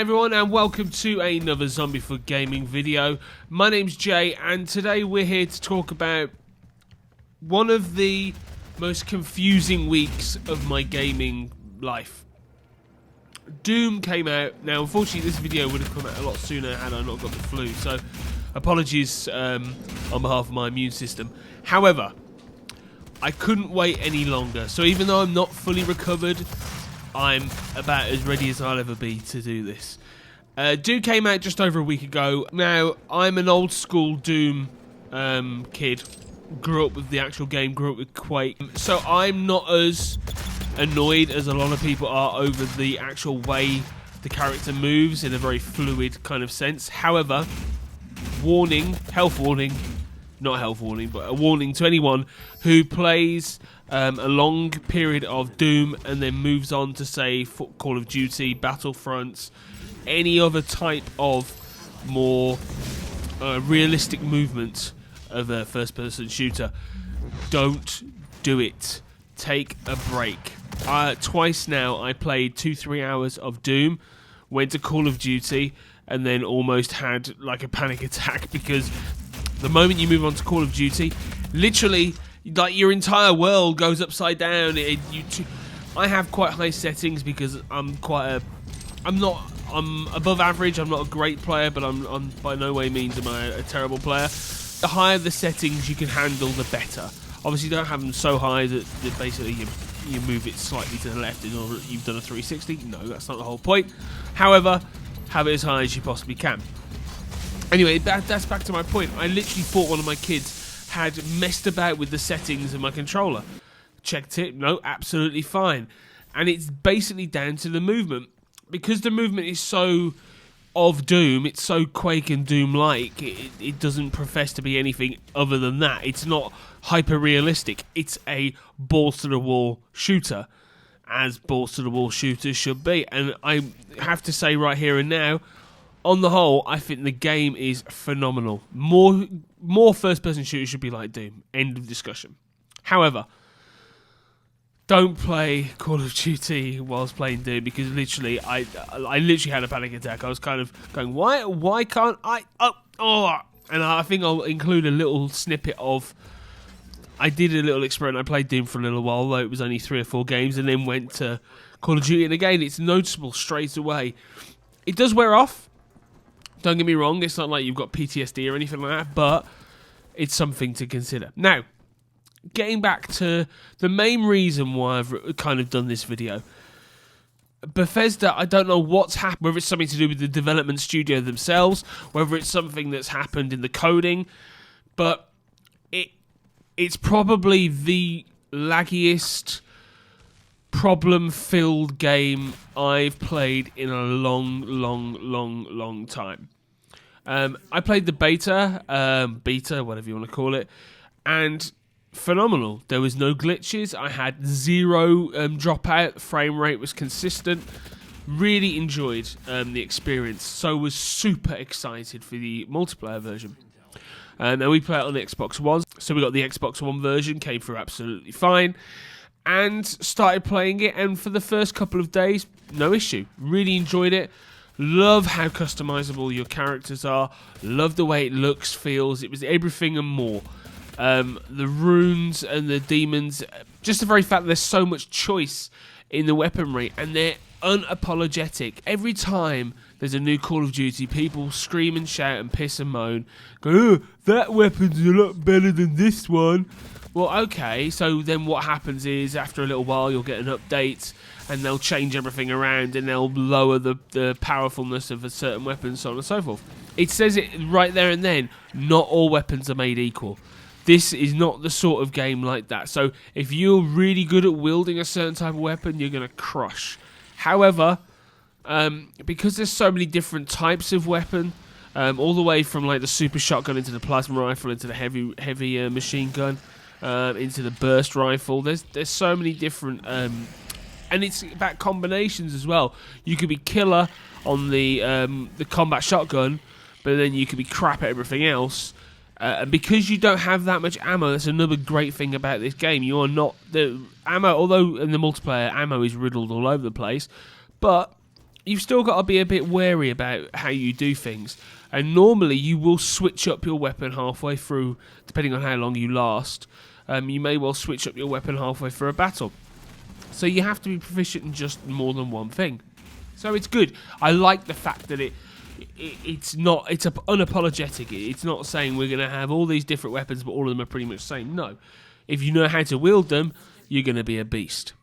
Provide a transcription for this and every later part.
everyone, and welcome to another Zombie for Gaming video. My name's Jay, and today we're here to talk about one of the most confusing weeks of my gaming life. Doom came out. Now, unfortunately, this video would have come out a lot sooner had I not got the flu, so apologies on behalf of my immune system. However, I couldn't wait any longer, so even though I'm not fully recovered, I'm about as ready as I'll ever be to do this. Doom came out just over a week ago. Now, I'm an old school Doom kid. Grew up with the actual game, grew up with Quake. So I'm not as annoyed as a lot of people are over the actual way the character moves in a very fluid kind of sense. However, warning, health warning, not health warning, but a warning to anyone who plays a long period of Doom and then moves on to, say, Call of Duty, Battlefront, any other type of more realistic movement of a first-person shooter. Don't do it. Take a break. Twice now I played 2-3 hours of Doom, went to Call of Duty, and then almost had like a panic attack because the moment you move on to Call of Duty, literally, like, your entire world goes upside down. I have quite high settings because I'm above average. I'm not a great player, but I'm by no way means am I a terrible player. The higher the settings you can handle, the better. Obviously, don't have them so high that basically you move it slightly to the left in order that you've done a 360. No, that's not the whole point. However, have it as high as you possibly can. Anyway, that's back to my point. I literally thought one of my kids had messed about with the settings of my controller. Checked it, no, absolutely fine. And it's basically down to the movement. Because the movement is so of Doom, it's so Quake and Doom-like, it doesn't profess to be anything other than that. It's not hyper-realistic. It's a balls-to-the-wall shooter, as balls-to-the-wall shooters should be. And I have to say right here and now, on the whole, I think the game is phenomenal. More first-person shooters should be like Doom. End of discussion. However, don't play Call of Duty whilst playing Doom, because literally, I literally had a panic attack. I was kind of going, why can't I? Oh, and I think I'll include a little snippet of. I did a little experiment. I played Doom for a little while, although it was only 3 or 4 games, and then went to Call of Duty. And again, it's noticeable straight away. It does wear off. Don't get me wrong, it's not like you've got PTSD or anything like that, but it's something to consider. Now, getting back to the main reason why I've kind of done this video. Bethesda, I don't know what's happened, whether it's something to do with the development studio themselves, whether it's something that's happened in the coding, but it's probably the laggiest, problem-filled game I've played in a long time. I played the beta, whatever you want to call it, and phenomenal. There was no glitches. I had 0 dropout. Frame rate was consistent. Really enjoyed the experience. So was super excited for the multiplayer version. Now we play it on the Xbox One, so we got the Xbox One version, came through absolutely fine, and started playing it, and for the first couple of days, no issue. Really enjoyed it. Love how customizable your characters are. Love the way it looks, feels. It was everything and more. The runes and the demons, just the very fact that there's so much choice in the weaponry, and they're unapologetic. Every time there's a new Call of Duty, people scream and shout and piss and moan, go, oh, that weapon's a lot better than this one. Well, okay, so then what happens is, after a little while, you'll get an update, and they'll change everything around, and they'll lower the powerfulness of a certain weapon, so on and so forth. It says it right there and then, not all weapons are made equal. This is not the sort of game like that. So if you're really good at wielding a certain type of weapon, you're going to crush. However, because there's so many different types of weapon, all the way from like the super shotgun into the plasma rifle, into the heavy machine gun, into the burst rifle. There's so many different, and it's about combinations as well. You could be killer on the combat shotgun, but then you could be crap at everything else. And because you don't have that much ammo, that's another great thing about this game. You are not the ammo, although in the multiplayer ammo is riddled all over the place, but you've still got to be a bit wary about how you do things. And normally you will switch up your weapon halfway through, depending on how long you last. You may well switch up your weapon halfway through a battle. So you have to be proficient in just more than one thing. So it's good. I like the fact that it's unapologetic. It's not saying we're going to have all these different weapons, but all of them are pretty much the same. No. If you know how to wield them, you're going to be a beast.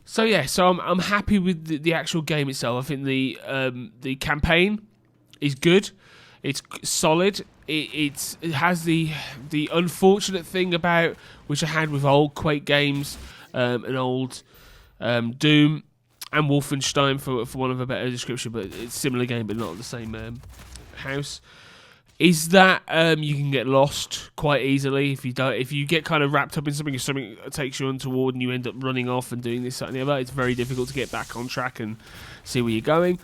So yeah, I'm happy with the actual game itself. I think the campaign is good. It's solid. It has the unfortunate thing about, which I had with old Quake games, and old Doom and Wolfenstein, for want of a better description, but it's a similar game but not the same house, is that you can get lost quite easily if you get kind of wrapped up in something, if something takes you untoward and you end up running off and doing this, that and the other. It's very difficult to get back on track and see where you're going.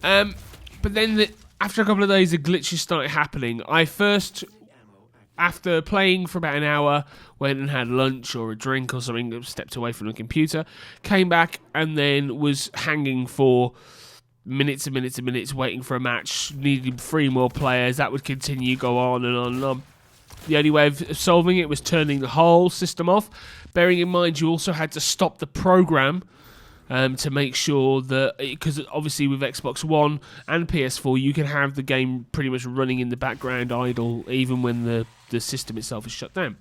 But then after a couple of days, the glitches started happening. I first, after playing for about an hour, went and had lunch or a drink or something, stepped away from the computer, came back, and then was hanging for minutes and minutes and minutes, waiting for a match, needing 3 more players. That would continue, go on and on and on. The only way of solving it was turning the whole system off, bearing in mind you also had to stop the program to make sure that, because obviously with Xbox One and PS4 you can have the game pretty much running in the background idle even when the system itself is shut down.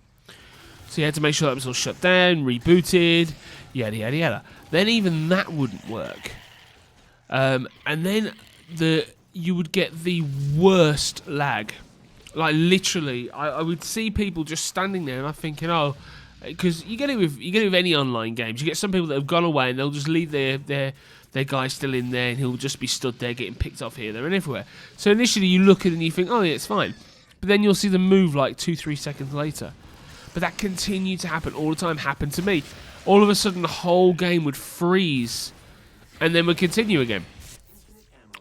So you had to make sure that was all shut down, rebooted, yada yada yada. Then even that wouldn't work. And then you would get the worst lag. Like literally, I would see people just standing there and I'm thinking, oh, because you get it with any online games. You get some people that have gone away and they'll just leave their guy still in there and he'll just be stood there getting picked off here, there and everywhere. So initially you look at it and you think, oh yeah, it's fine. But then you'll see them move like 2-3 seconds later. But that continued to happen all the time. Happened to me. All of a sudden the whole game would freeze and then would continue again.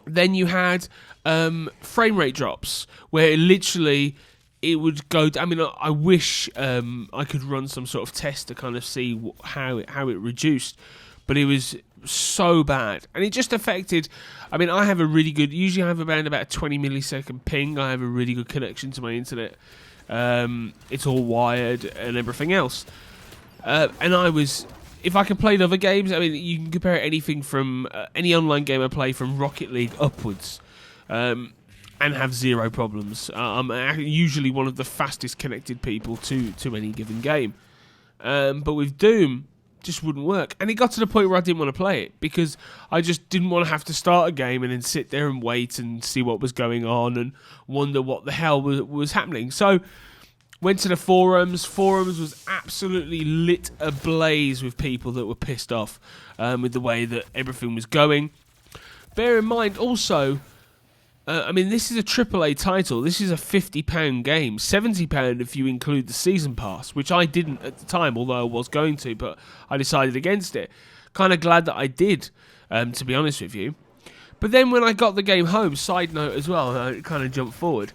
Then you had frame rate drops where literally it would go. I mean, I wish I could run some sort of test to kind of see how it reduced, but it was so bad, and it just affected. I mean, I have a really good. Usually, I have about a 20 millisecond ping. I have a really good connection to my internet. It's all wired and everything else, and I was. If I compare other games, I mean, you can compare anything from any online game I play from Rocket League upwards, and have zero problems. I'm usually one of the fastest connected people to any given game. But with Doom, just wouldn't work. And it got to the point where I didn't want to play it because I just didn't want to have to start a game and then sit there and wait and see what was going on and wonder what the hell was happening. So went to the forums. Forums was absolutely lit ablaze with people that were pissed off with the way that everything was going. Bear in mind also, I mean, this is a AAA title. This is a £50 game. £70 if you include the season pass, which I didn't at the time, although I was going to, but I decided against it. Kind of glad that I did, to be honest with you. But then when I got the game home, side note as well, I kind of jumped forward.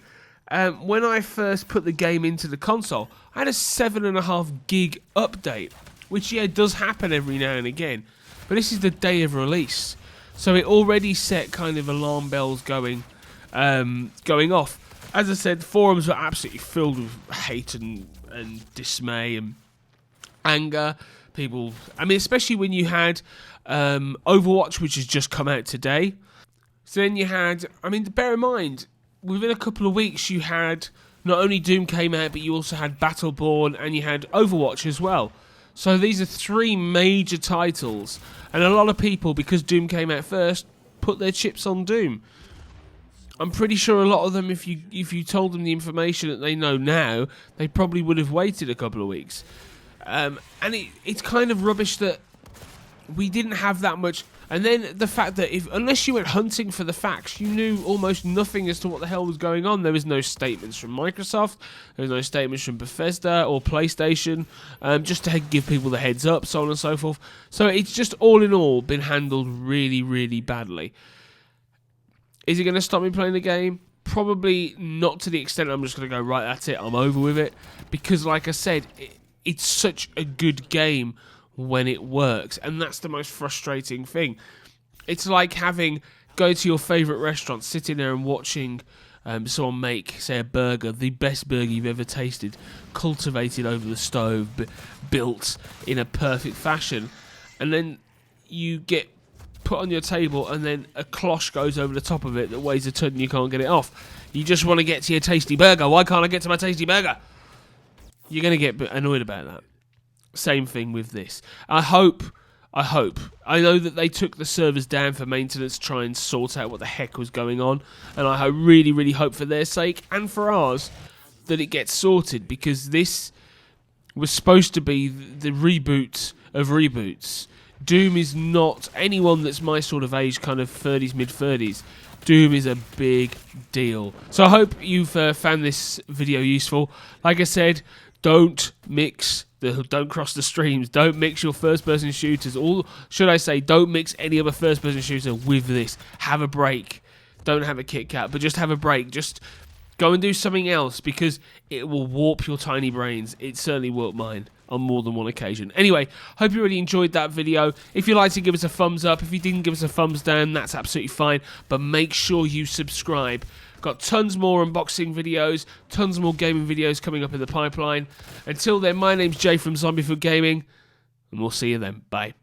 When I first put the game into the console, I had a 7.5 gig update, which, yeah, does happen every now and again. But this is the day of release. So it already set kind of alarm bells going off. As I said, forums were absolutely filled with hate and dismay and anger. People, I mean, especially when you had Overwatch, which has just come out today. So then you had, I mean, bear in mind, within a couple of weeks you had, not only Doom came out, but you also had Battleborn and you had Overwatch as well. So these are 3 major titles, and a lot of people, because Doom came out first, put their chips on Doom. I'm pretty sure a lot of them, if you told them the information that they know now, they probably would have waited a couple of weeks. And it's kind of rubbish that we didn't have that much. And then the fact that unless you went hunting for the facts, you knew almost nothing as to what the hell was going on. There was no statements from Microsoft, there was no statements from Bethesda or PlayStation, just to give people the heads up, so on and so forth. So it's just all in all been handled really, really badly. Is it going to stop me playing the game? Probably not to the extent I'm just going to go, right, that's it, I'm over with it. Because like I said, it's such a good game when it works, and that's the most frustrating thing. It's like go to your favourite restaurant, sitting there and watching someone make, say, a burger, the best burger you've ever tasted, cultivated over the stove, built in a perfect fashion, and then you get put on your table and then a cloche goes over the top of it that weighs a ton and you can't get it off. You just want to get to your tasty burger. Why can't I get to my tasty burger? You're going to get annoyed about that. Same thing with this. I know that they took the servers down for maintenance to try and sort out what the heck was going on, and I really, really hope for their sake and for ours that it gets sorted, because this was supposed to be the reboot of reboots. Doom is not, anyone that's my sort of age, kind of 30s, mid-30s, Doom is a big deal. So I hope you've found this video useful. Like I said, don't cross the streams. Don't mix your first-person shooters. Don't mix any other first-person shooter with this. Have a break. Don't have a Kit Kat, but just have a break. Just go and do something else, because it will warp your tiny brains. It certainly warped mine on more than one occasion. Anyway, hope you really enjoyed that video. If you'd like to give us a thumbs up, if you didn't give us a thumbs down, that's absolutely fine. But make sure you subscribe. Got tons more unboxing videos, tons more gaming videos coming up in the pipeline. Until then, my name's Jay from Zombie Food Gaming, and we'll see you then. Bye.